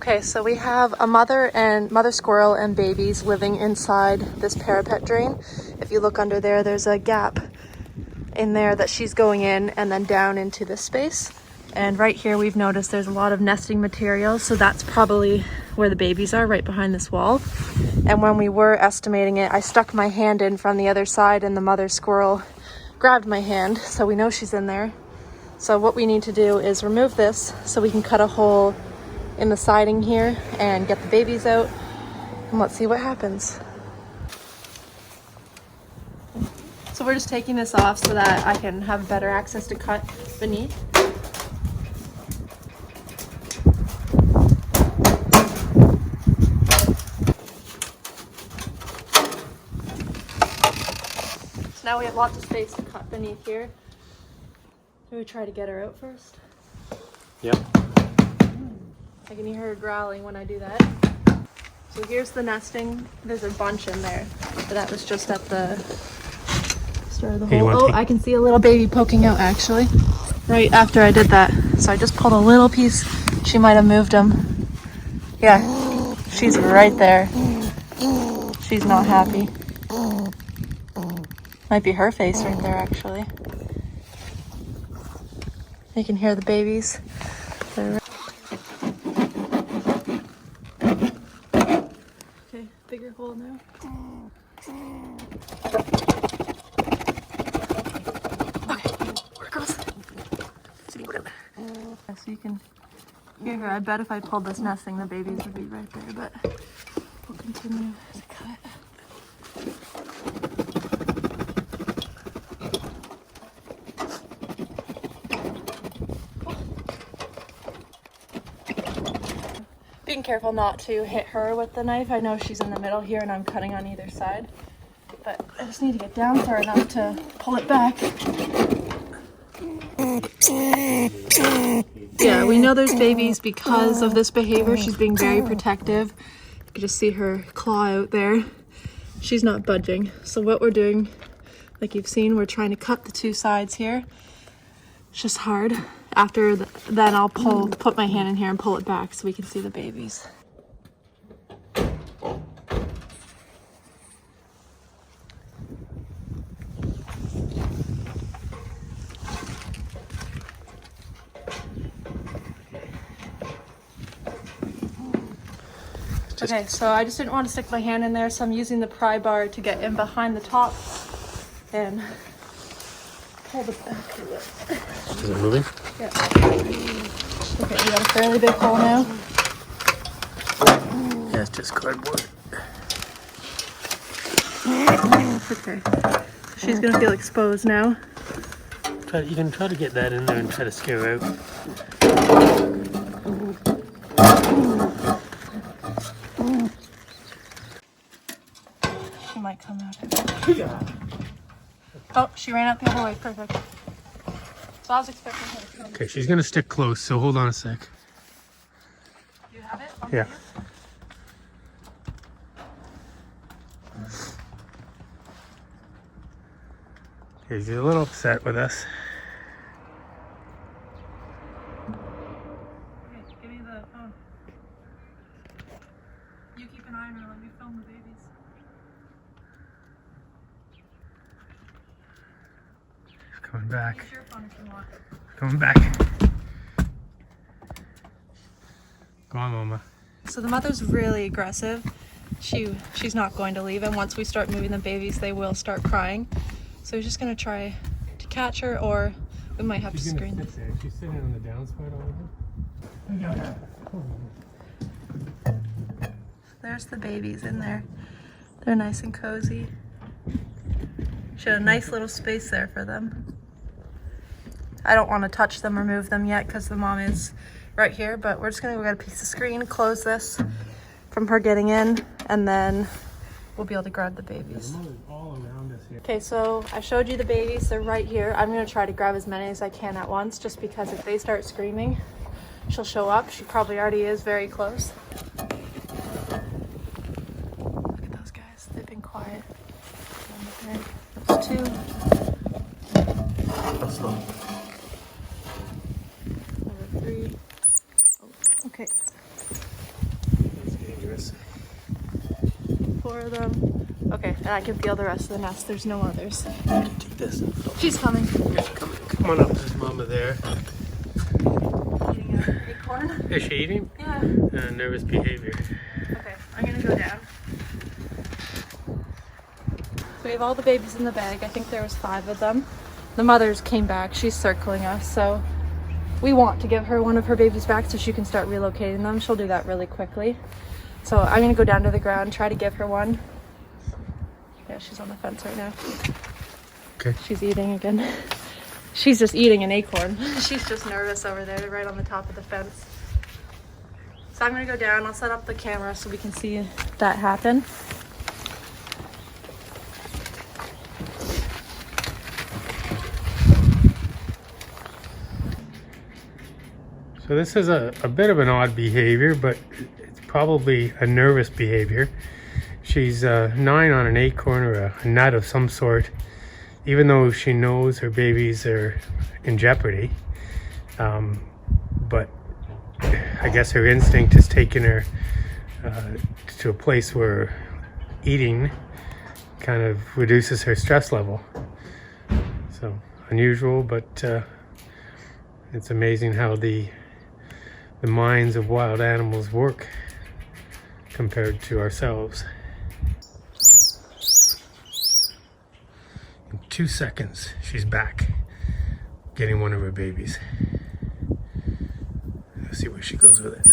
Okay, so we have a mother squirrel and babies living inside this parapet drain. If you look under there, there's a gap in there that she's going in and then down into this space. And right here we've noticed there's a lot of nesting material, so that's probably where the babies are, right behind this wall. And when we were estimating it, I stuck my hand in from the other side and the mother squirrel grabbed my hand, so we know she's in there. So what we need to do is remove this so we can cut a hole in the siding here and get the babies out, and let's see what happens. So we're just taking this off so that I can have better access to cut beneath. So now we have lots of space to cut beneath here. Should we try to get her out first? Yep. I can hear her growling when I do that. So here's the nesting. There's a bunch in there, but that was just at the start of the hole. Oh, I can see a little baby poking out actually, right after I did that. So I just pulled a little piece. She might have moved him. Yeah, she's right there. She's not happy. Might be her face right there actually. You can hear the babies. They're okay, bigger hole now. Okay, we're across. So you can hear her. I bet if I pulled this nesting, the babies would be right there, but we'll continue to cut. Being careful not to hit her with the knife. I know she's in the middle here and I'm cutting on either side, but I just need to get down far enough to pull it back. Yeah, we know there's babies because of this behavior. She's being very protective. You can just see her claw out there. She's not budging. So what we're doing, like you've seen, we're trying to cut the two sides here. It's just hard. After then I'll put my hand in here and pull it back so we can see the babies. Okay, so I just didn't want to stick my hand in there, so I'm using the pry bar to get in behind the top and pull the back of it. Is it moving? Yeah. Okay, we got a fairly big hole now. Yeah, it's just cardboard. Okay. She's gonna feel exposed now. You can try to get that in there and try to scare her out. She might come out. Oh, she ran out the other way. Perfect. So I was expecting her to come. Okay, she's gonna stick close, so hold on a sec. Do you have it? Yeah. Okay, she's a little upset with us. Okay, give me the phone. You keep an eye on her. Let me film the babies. Coming back. Use your phone if you want. Coming back. Go on, Mama. So the mother's really aggressive. She's not going to leave, and once we start moving the babies, they will start crying. So we're just gonna try to catch her, or we might have to screen them. She's sitting on the down spot over there. There's the babies in there. They're nice and cozy. She had a nice little space there for them. I don't want to touch them or move them yet because the mom is right here, but we're just gonna go get a piece of screen, close this from her getting in, and then we'll be able to grab the babies. All around us here. Okay, so I showed you the babies. They're right here. I'm gonna try to grab as many as I can at once, just because if they start screaming, she'll show up. She probably already is very close. Look at those guys. They've been quiet. Okay, that's two. That's slow. Number three. Oh, okay. 4 of them. Okay, and I can feel the rest of the nest. There's no others. Take this. She's coming. Yeah, come on up. There's Mama there. Eating an acorn. Is she eating? Yeah. Nervous behavior. Okay, I'm gonna go down. So we have all the babies in the bag. I think there was 5 of them. The mothers came back. She's circling us, so we want to give her one of her babies back so she can start relocating them. She'll do that really quickly. So I'm gonna go down to the ground, try to give her one. Yeah, she's on the fence right now. Okay. She's eating again. She's just eating an acorn. She's just nervous over there, right on the top of the fence. So I'm gonna go down. I'll set up the camera so we can see that happen. So this is a bit of an odd behavior, but it's probably a nervous behavior. She's gnawing on an acorn or a nut of some sort, even though she knows her babies are in jeopardy. But I guess her instinct has taken her to a place where eating kind of reduces her stress level. So unusual, but it's amazing how the minds of wild animals work compared to ourselves. In 2 seconds, she's back, getting one of her babies. Let's see where she goes with it.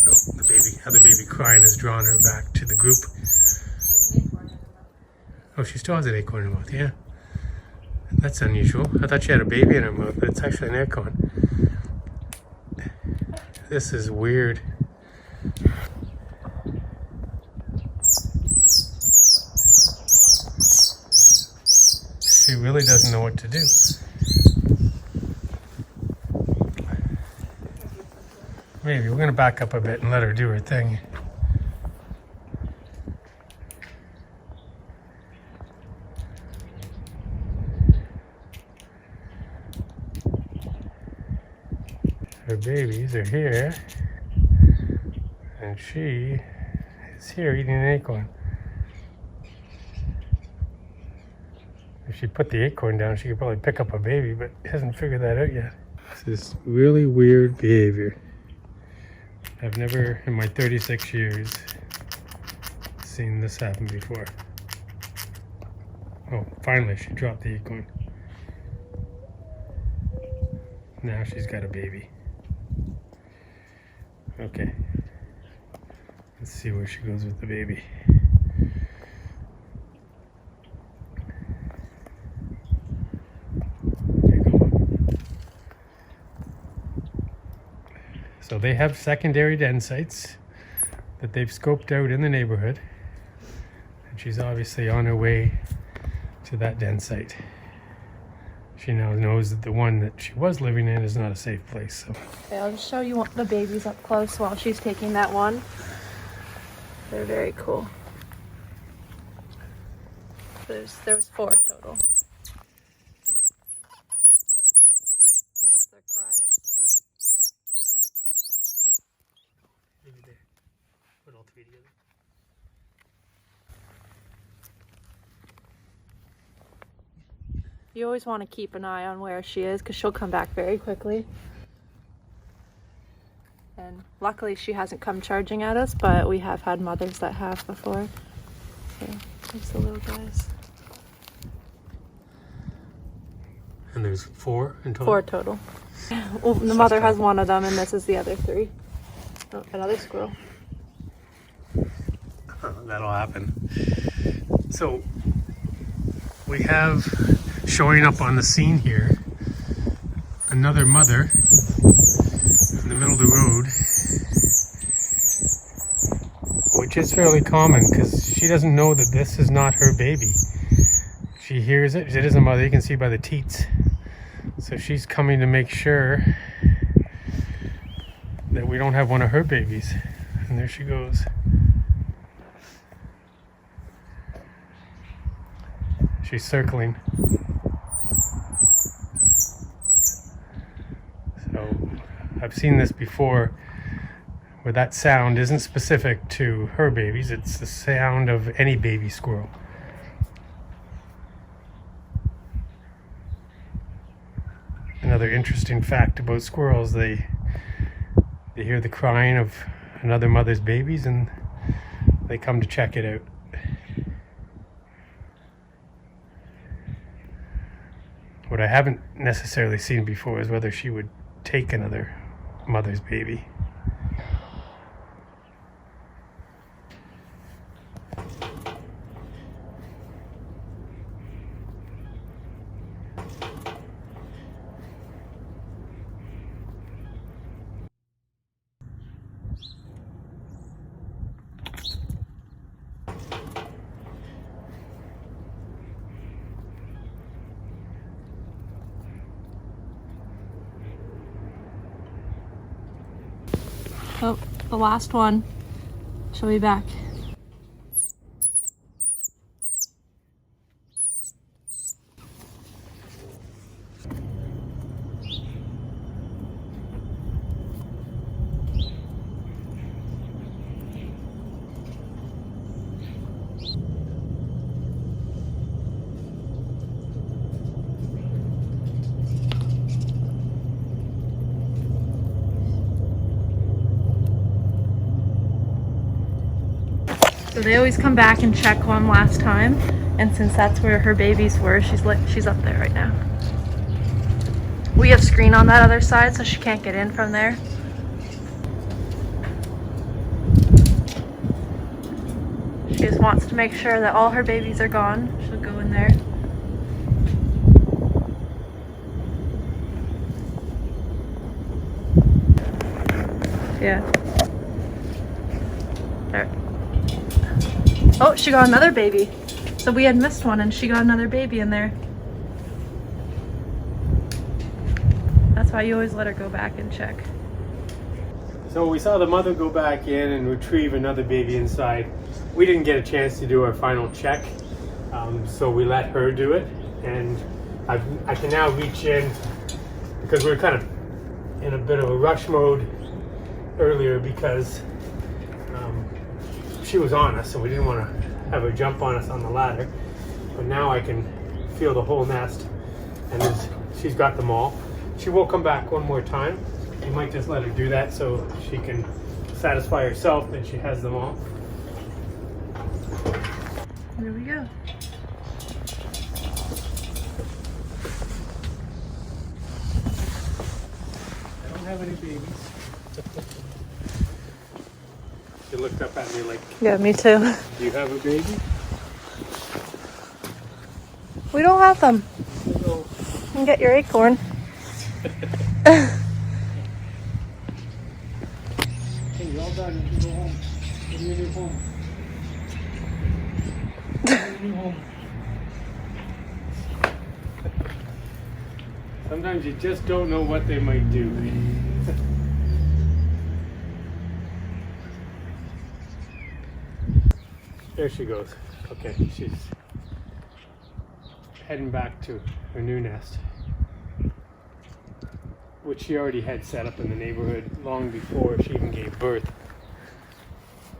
Oh, the other baby crying has drawn her back to the group. Oh, she still has an acorn in her mouth, yeah. That's unusual. I thought she had a baby in her mouth, but it's actually an acorn. This is weird. She really doesn't know what to do. Maybe we're gonna back up a bit and let her do her thing. Her babies are here, and she is here eating an acorn. If she put the acorn down, she could probably pick up a baby, but hasn't figured that out yet. This is really weird behavior. I've never, in my 36 years, seen this happen before. Oh, finally she dropped the acorn. Now she's got a baby. Okay, let's see where she goes with the baby. So they have secondary den sites that they've scoped out in the neighborhood, and she's obviously on her way to that den site. She now knows that the one that she was living in is not a safe place. So. Okay, I'll just show you the babies up close while she's taking that one. They're very cool. There was 4 total. That's their cries. Maybe there. Put all 3 together. You always want to keep an eye on where she is because she'll come back very quickly. And luckily she hasn't come charging at us, but we have had mothers that have before. So there's the little guys. And there's 4 in total? 4 total. Well, the mother has one of them and this is the other 3. Oh, another squirrel. That'll happen. So we have showing up on the scene here another mother in the middle of the road, which is fairly common because she doesn't know that this is not her baby. She hears it. It is a mother. You can see by the teats. So she's coming to make sure that we don't have one of her babies. And there she goes. She's circling. So I've seen this before where that sound isn't specific to her babies, it's the sound of any baby squirrel. Another interesting fact about squirrels, they hear the crying of another mother's babies and they come to check it out. What I haven't necessarily seen before is whether she would take another mother's baby. Oh, the last one. She'll be back. So they always come back and check one last time, and since that's where her babies were, she's up there right now. We have screen on that other side, so she can't get in from there. She just wants to make sure that all her babies are gone. She'll go in there. Yeah. There. Oh, she got another baby. So we had missed one and she got another baby in there. That's why you always let her go back and check. So we saw the mother go back in and retrieve another baby inside. We didn't get a chance to do our final check, so we let her do it. And I can now reach in, because we were kind of in a bit of a rush mode earlier because she was on us, so we didn't want to have her jump on us on the ladder. But now I can feel the whole nest, and she's got them all. She will come back one more time. You might just let her do that so she can satisfy herself that she has them all. There we go. I don't have any babies. She looked up at me like, Yeah, me too. do you have a baby? We don't have them. No. You can get your acorn. Hey, you're all done. You can go home. Go to your new home. Go to your new home. Sometimes you just don't know what they might do. There she goes. Okay, she's heading back to her new nest, which she already had set up in the neighborhood long before she even gave birth.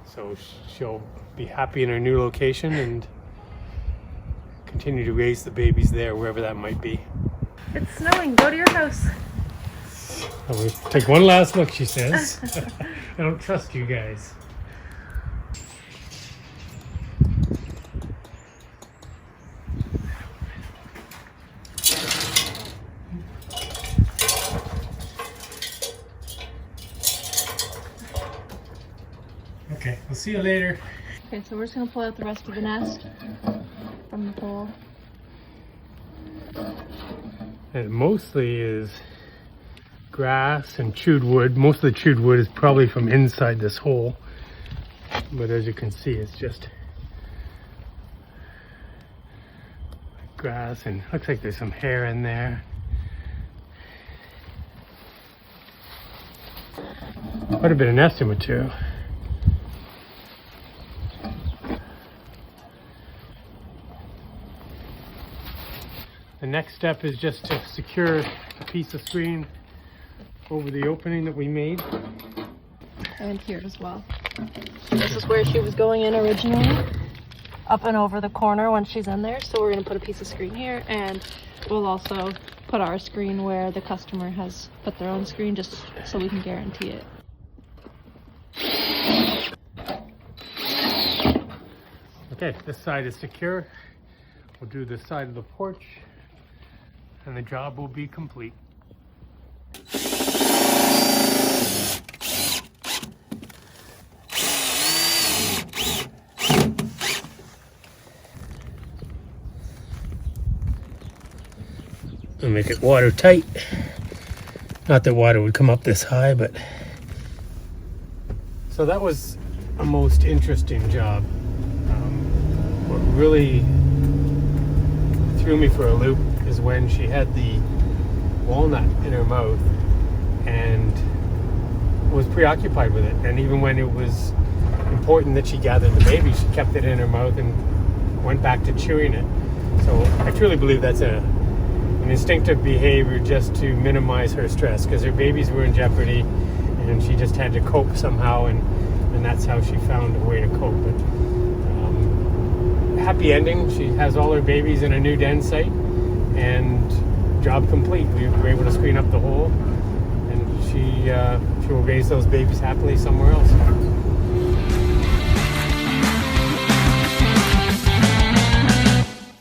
So she'll be happy in her new location and continue to raise the babies there, wherever that might be. It's snowing. Go to your house. We'll take one last look, she says. I don't trust you guys. Okay, we'll see you later. Okay, so we're just gonna pull out the rest of the nest from the pole. It mostly is grass and chewed wood. Most of the chewed wood is probably from inside this hole. But as you can see, it's just grass, and looks like there's some hair in there. Quite a bit of nesting material. The next step is just to secure a piece of screen over the opening that we made. and here as well. This is where she was going in originally, up and over the corner when she's in there. So we're going to put a piece of screen here, and we'll also put our screen where the customer has put their own screen, just so we can guarantee it. Okay, this side is secure. We'll do this side of the porch, and the job will be complete. I'll make it watertight. Not that water would come up this high, but... So that was a most interesting job. What really threw me for a loop is when she had the walnut in her mouth and was preoccupied with it. And even when it was important that she gathered the baby, she kept it in her mouth and went back to chewing it. So I truly believe that's an instinctive behavior just to minimize her stress, because her babies were in jeopardy and she just had to cope somehow, and that's how she found a way to cope. But happy ending. She has all her babies in a new den site, and job complete. We were able to screen up the hole, and she will raise those babies happily somewhere else.